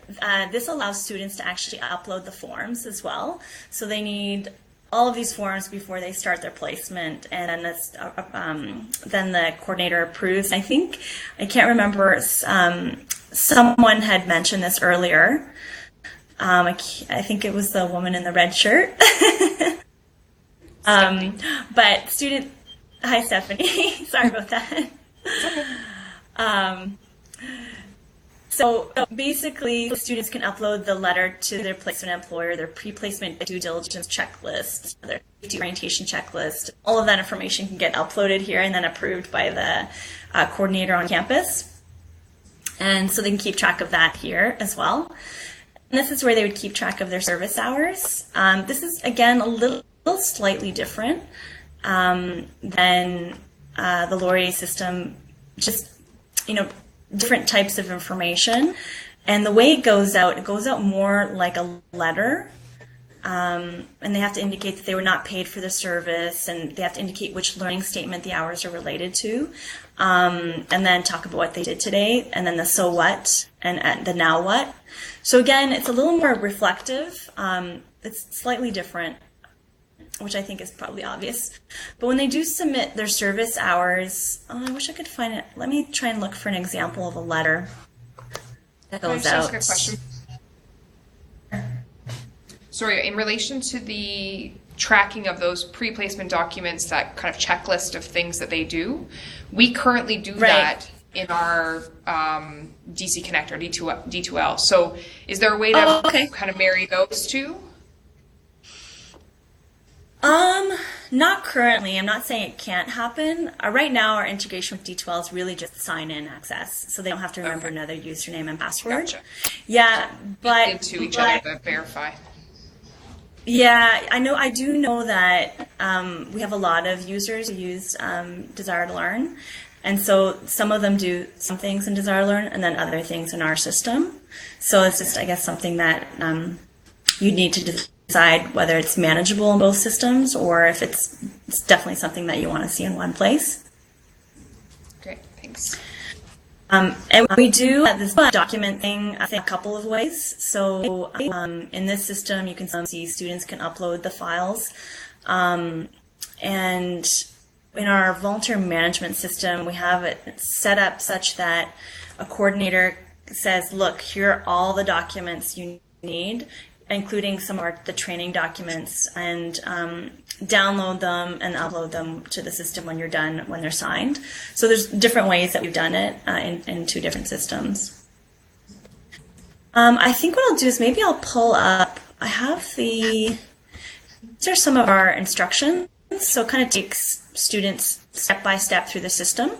this allows students to actually upload the forms as well. So they need all of these forms before they start their placement, and then the coordinator approves. I can't remember someone had mentioned this earlier. I think it was the woman in the red shirt. But student, hi Stephanie, sorry about that. So basically, students can upload the letter to their placement employer, their pre-placement due diligence checklist, their safety orientation checklist. All of that information can get uploaded here and then approved by the coordinator on campus. And so they can keep track of that here as well. And this is where they would keep track of their service hours. This is, again, a little slightly different than the Laurier system, just, different types of information. And the way it goes out more like a letter. And they have to indicate that they were not paid for the service, and they have to indicate which learning statement the hours are related to. And then talk about what they did today, and then the so what and the now what. So again, it's a little more reflective. It's slightly different, which I think is probably obvious. But when they do submit their service hours, I wish I could find it. Let me try and look for an example of a letter that goes out. That's a good question. Sorry, in relation to the tracking of those pre-placement documents, that kind of checklist of things that they do, we currently do that in our DC Connect or D2L. So is there a way to kind of marry those two? Not currently. I'm not saying it can't happen. Right now, our integration with D2L is really just sign-in access, so they don't have to remember another username and password. Gotcha. Yeah, but into each other to verify. Yeah, I do know that we have a lot of users who use Desire to Learn, and so some of them do some things in Desire to Learn and then other things in our system. So it's just, I guess, something that you need to decide whether it's manageable in both systems or if it's definitely something that you want to see in one place. Great, thanks. And we do this document thing, I think, a couple of ways. So in this system, you can see students can upload the files. And in our volunteer management system, we have it set up such that a coordinator says, look, here are all the documents you need, including some of the training documents, and download them and upload them to the system when you're done, when they're signed. So there's different ways that we've done it in two different systems. I think what I'll do is maybe I'll pull up, I have these are some of our instructions. So it kind of takes students step by step through the system.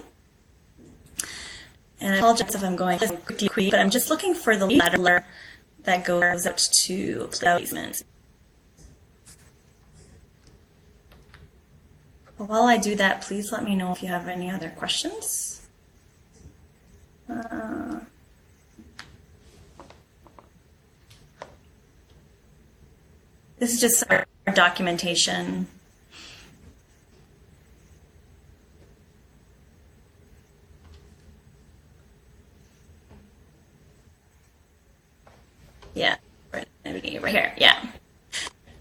And I apologize if I'm going quickly, but I'm just looking for the letter that goes out to placement. While I do that, please let me know if you have any other questions. This is just our documentation. Yeah, right here, yeah.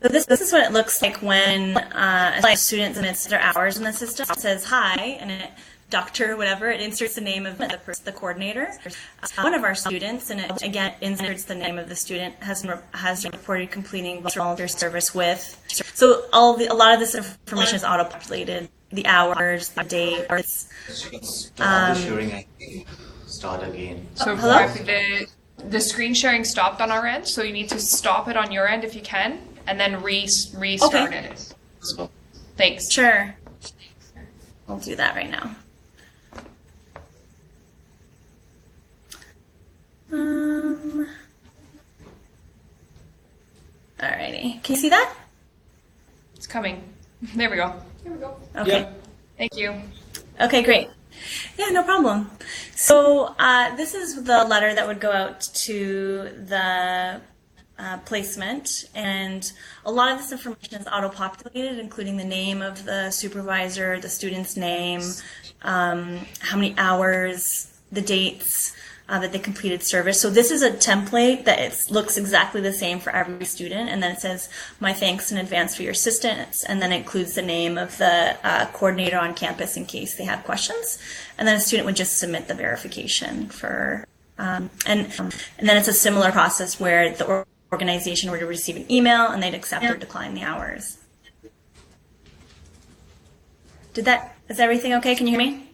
So this is what it looks like when a student submits their hours in the system. It says hi, and it, doctor, whatever, it inserts the name of the coordinator. One of our students, and it again inserts the name of the student, has reported completing volunteer service with. So a lot of this information is auto-populated, the hours, the date. Stop the sharing and start again. So hello? The screen sharing stopped on our end, so you need to stop it on your end if you can, and then restart it. Thanks. Sure. I'll do that right now. Alrighty. Can you see that? It's coming. There we go. Okay. Yep. Thank you. Okay, great. Yeah, no problem. So this is the letter that would go out to the placement, and a lot of this information is auto-populated, including the name of the supervisor, the student's name, how many hours, the dates that they completed service. So this is a template that looks exactly the same for every student, and then it says, my thanks in advance for your assistance, and then it includes the name of the coordinator on campus in case they have questions. And then a student would just submit the verification for And then it's a similar process where the organization were to receive an email and they'd accept or decline the hours. Is everything okay? Can you hear me?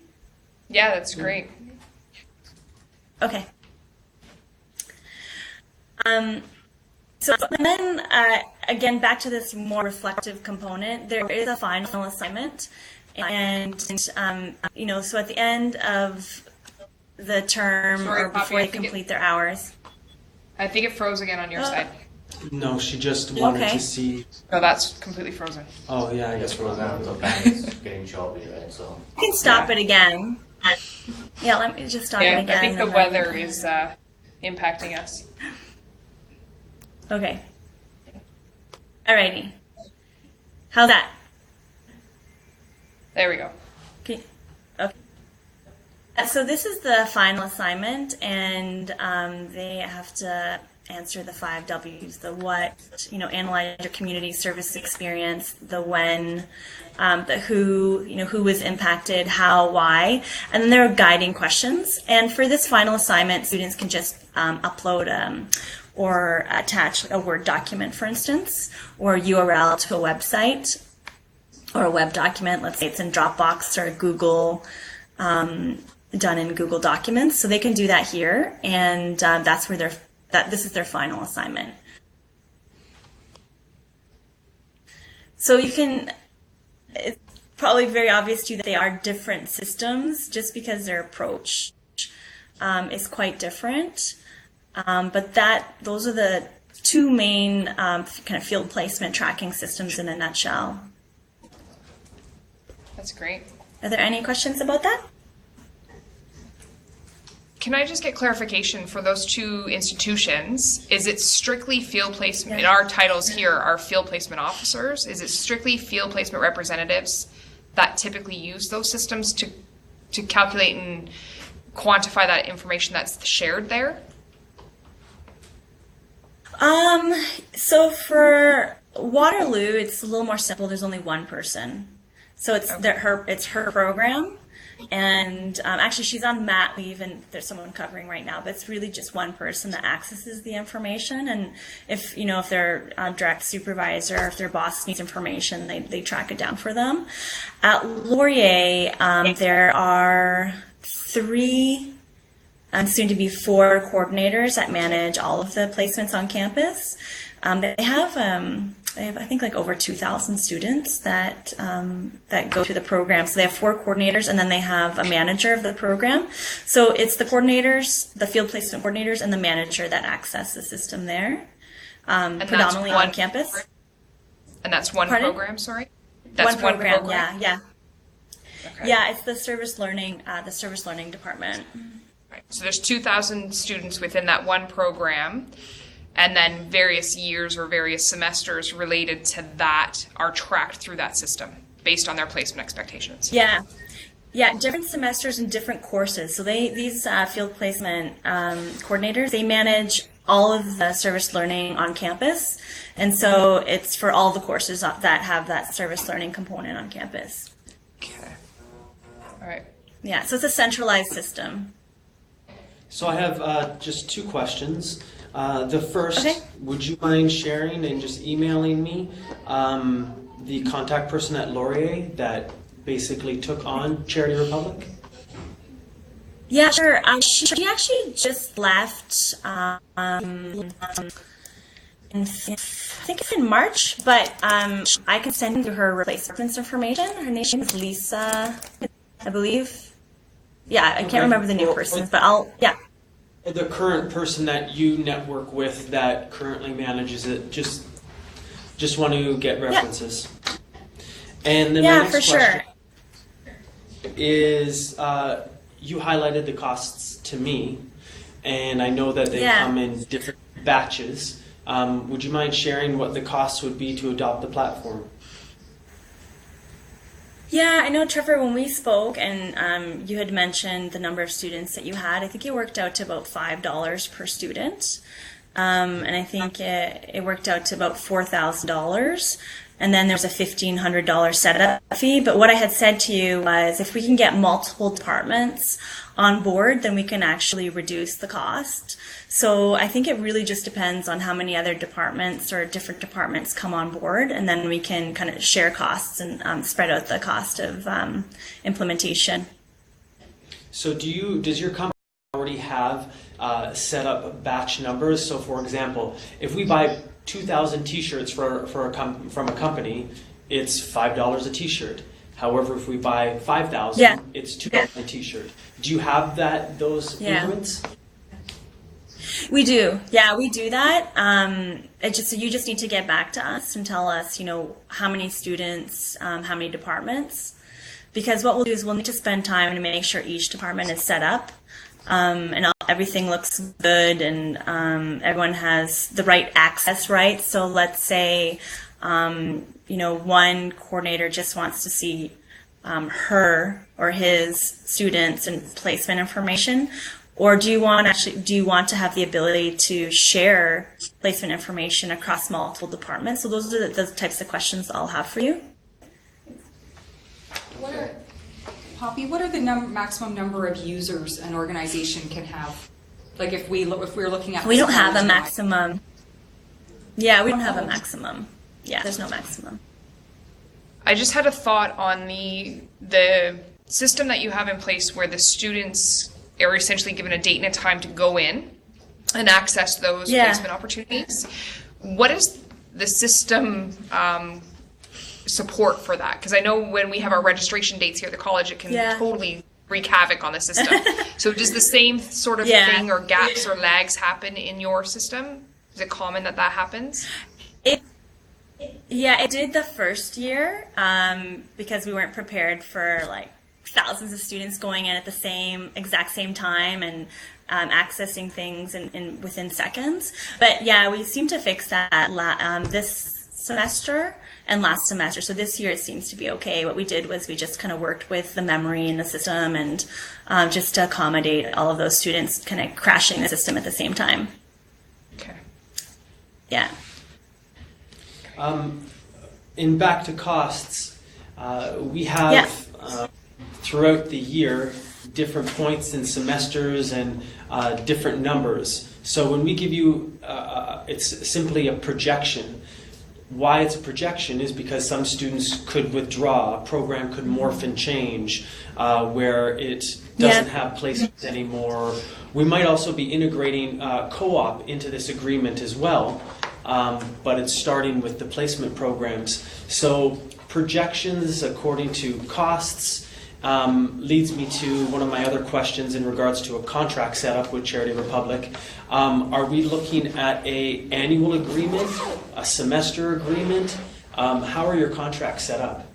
Yeah, that's great. Okay. So then, again, back to this more reflective component, there is a final assignment. And, so at the end of the term Sorry, or Poppy, before I they think complete their hours. I think it froze again on your side. No, she just wanted Okay. to see. No, that's completely frozen. Oh yeah, I guess we're on that. The band is getting choppy, right? So You can stop it again. Yeah, let me just stop it Yeah, again. I think the and then- weather is impacting us. Okay. Alrighty. How's that? There we go. Okay. Okay. So this is the final assignment, and they have to answer the 5 W's: the what, analyze your community service experience; the when, the who, who was impacted, how, why, and then there are guiding questions. And for this final assignment, students can just upload or attach a Word document, for instance, or URL to a website or a web document. Let's say it's in Dropbox or Google, done in Google Documents. So they can do that here, and that's where this is their final assignment. So it's probably very obvious to you that they are different systems just because their approach is quite different. But those are the two main kind of field placement tracking systems in a nutshell. That's great. Are there any questions about that? Can I just get clarification for those two institutions? Is it strictly field placement? And our titles here are field placement officers. Is it strictly field placement representatives that typically use those systems to calculate and quantify that information that's shared there? So for Waterloo, it's a little more simple. There's only one person. So it's her program. And actually, she's on mat leave, and there's someone covering right now. But it's really just one person that accesses the information. And if their direct supervisor, or if their boss needs information, they track it down for them. At Laurier, there are 3, soon to be 4 coordinators that manage all of the placements on campus. They have I think like over 2,000 students that go to the program. So they have 4 coordinators, and then they have a manager of the program. So it's the coordinators, the field placement coordinators, and the manager that access the system there, predominantly on campus. And that's one Pardon? program, sorry? That's one program. program? Yeah. Okay. Yeah, it's the service learning department. Right. So there's 2,000 students within that one program, and then various years or various semesters related to that are tracked through that system based on their placement expectations. Yeah, different semesters and different courses. So these field placement coordinators, they manage all of the service learning on campus, and so it's for all the courses that have that service learning component on campus. Okay. All right. Yeah, so it's a centralized system. So I have just 2 questions. The first, Okay. would you mind sharing and just emailing me the contact person at Laurier that basically took on Charity Republic? Yeah, sure. She actually just left I think it's in March, but I can send you her replacement information. Her name is Lisa, I believe. Yeah, I can't remember the new person, but The current person that you network with that currently manages it, just want to get references. And then my next for sure. question is, you highlighted the costs to me, and I know that they come in different batches. Would you mind sharing what the costs would be to adopt the platform? Yeah, I know, Trevor, when we spoke and you had mentioned the number of students that you had, I think it worked out to about $5 per student. And I think it worked out to about $4,000. And then there's a $1,500 setup fee. But what I had said to you was if we can get multiple departments on board, then we can actually reduce the cost. So I think it really just depends on how many other departments or different departments come on board, and then we can kind of share costs and spread out the cost of implementation. So does your company already have set up batch numbers? So for example, if we buy 2,000 t-shirts from a company, it's $5 a t-shirt. However, if we buy 5,000, it's $2 a t-shirt. Do you have those increments? We do. Yeah, we do that. So you just need to get back to us and tell us, how many students, how many departments. Because what we'll do is we'll need to spend time to make sure each department is set up, and everything looks good, and everyone has the right access rights. So let's say, one coordinator just wants to see her or his students and placement information. Or do you want to have the ability to share placement information across multiple departments? So those are the types of questions I'll have for you. Poppy, what are the maximum number of users an organization can have? Like if we're looking at... We don't have a maximum. Yeah, we don't have a maximum. Yeah, there's no maximum. I just had a thought on the system that you have in place where the students are essentially given a date and a time to go in and access those placement opportunities. What is the system support for that? Because I know when we have our registration dates here at the college, it can totally wreak havoc on the system. So does the same sort of thing or gaps or lags happen in your system? Is it common that happens? It did the first year because we weren't prepared for thousands of students going in at the exact same time and accessing things in within seconds. But we seem to fix that this semester and last semester. So this year it seems to be okay. What we did was we just kind of worked with the memory in the system and just to accommodate all of those students kind of crashing the system at the same time. Okay. Yeah. In back to costs, we have throughout the year different points and semesters and different numbers. So when we give you, it's simply a projection. Why it's a projection is because some students could withdraw, a program could morph and change, where it doesn't have placements anymore. We might also be integrating co-op into this agreement as well, but it's starting with the placement programs. So projections according to costs leads me to one of my other questions in regards to a contract setup with Charity Republic. Are we looking at an annual agreement, a semester agreement? How are your contracts set up?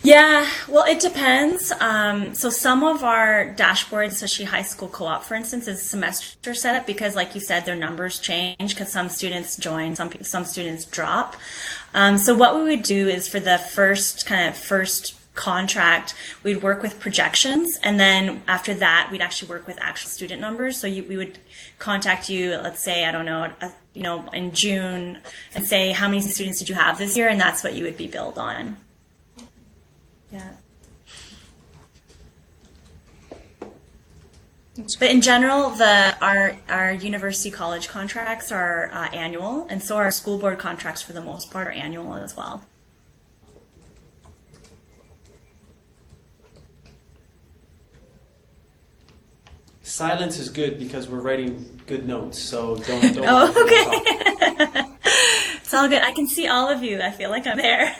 Yeah, well, it depends. So some of our dashboards, especially high school co-op, for instance, is semester setup because, like you said, their numbers change because some students join, some students drop. So what we would do is for the first contract, we'd work with projections, and then after that, we'd actually work with actual student numbers. So we would contact you, let's say, I don't know, in June, and say, how many students did you have this year? And that's what you would be billed on. Yeah. But in general, our university college contracts are annual, and so our school board contracts for the most part are annual as well. Silence is good because we're writing good notes, so don't Oh, okay. It's all good. I can see all of you. I feel like I'm there.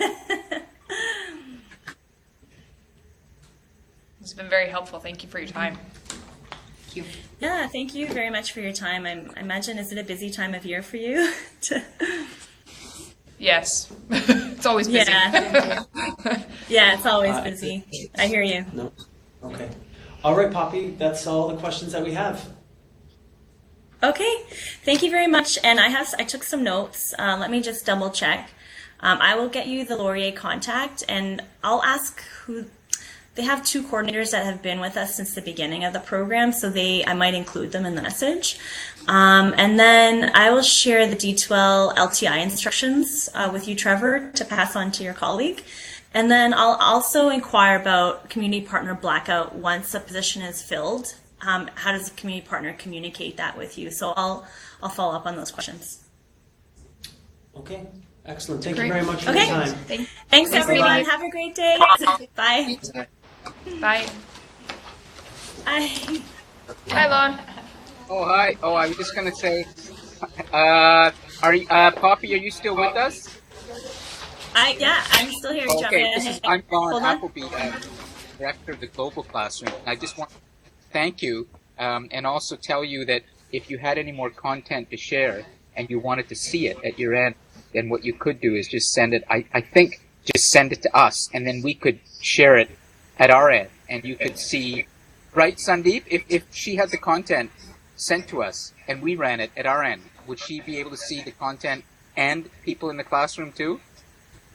It's been very helpful. Thank you for your time. Thank you. Yeah, thank you very much for your time. I imagine, is it a busy time of year for you? Yes. It's always busy. Yeah. Yeah, it's always busy. I hear you. No. Okay. All right, Poppy, that's all the questions that we have. Okay, thank you very much. And I took some notes. Let me just double check. I will get you the Laurier contact, and I'll ask who they have two coordinators that have been with us since the beginning of the program, so I might include them in the message. And then I will share the D2L LTI instructions with you, Trevor, to pass on to your colleague. And then I'll also inquire about community partner blackout once a position is filled. How does the community partner communicate that with you? So I'll follow up on those questions. Okay, excellent. Thank Great. you very much for Okay. your time. Thanks, Nice everyone. meeting you. Have a great day. Bye. Bye. Bye. Hi, Lon. Oh, hi. Oh, I was just going to say, are you, Poppy, are you still with us? Yeah, I'm still here. Okay, this is, I'm Ron Hold on. Appleby, director of the Global Classroom. I just want to thank you and also tell you that if you had any more content to share and you wanted to see it at your end, then what you could do is just send it, I think, just send it to us, and then we could share it at our end, and you could see, right, Sandeep? If she had the content sent to us and we ran it at our end, would she be able to see the content and people in the classroom too?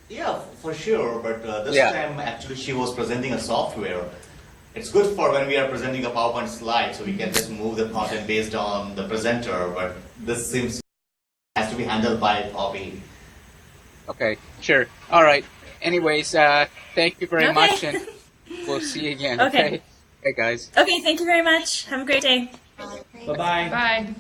Yeah, for sure. But this Yeah. time, actually, she was presenting a software. It's good for when we are presenting a PowerPoint slide, so we can just move the content based on the presenter. But this seems has to be handled by Poppy. Okay, sure. All right. Anyways, thank you very Okay. much, and we'll see you again. Okay. Okay, hey guys. Okay, thank you very much. Have a great day. Bye-bye. Bye.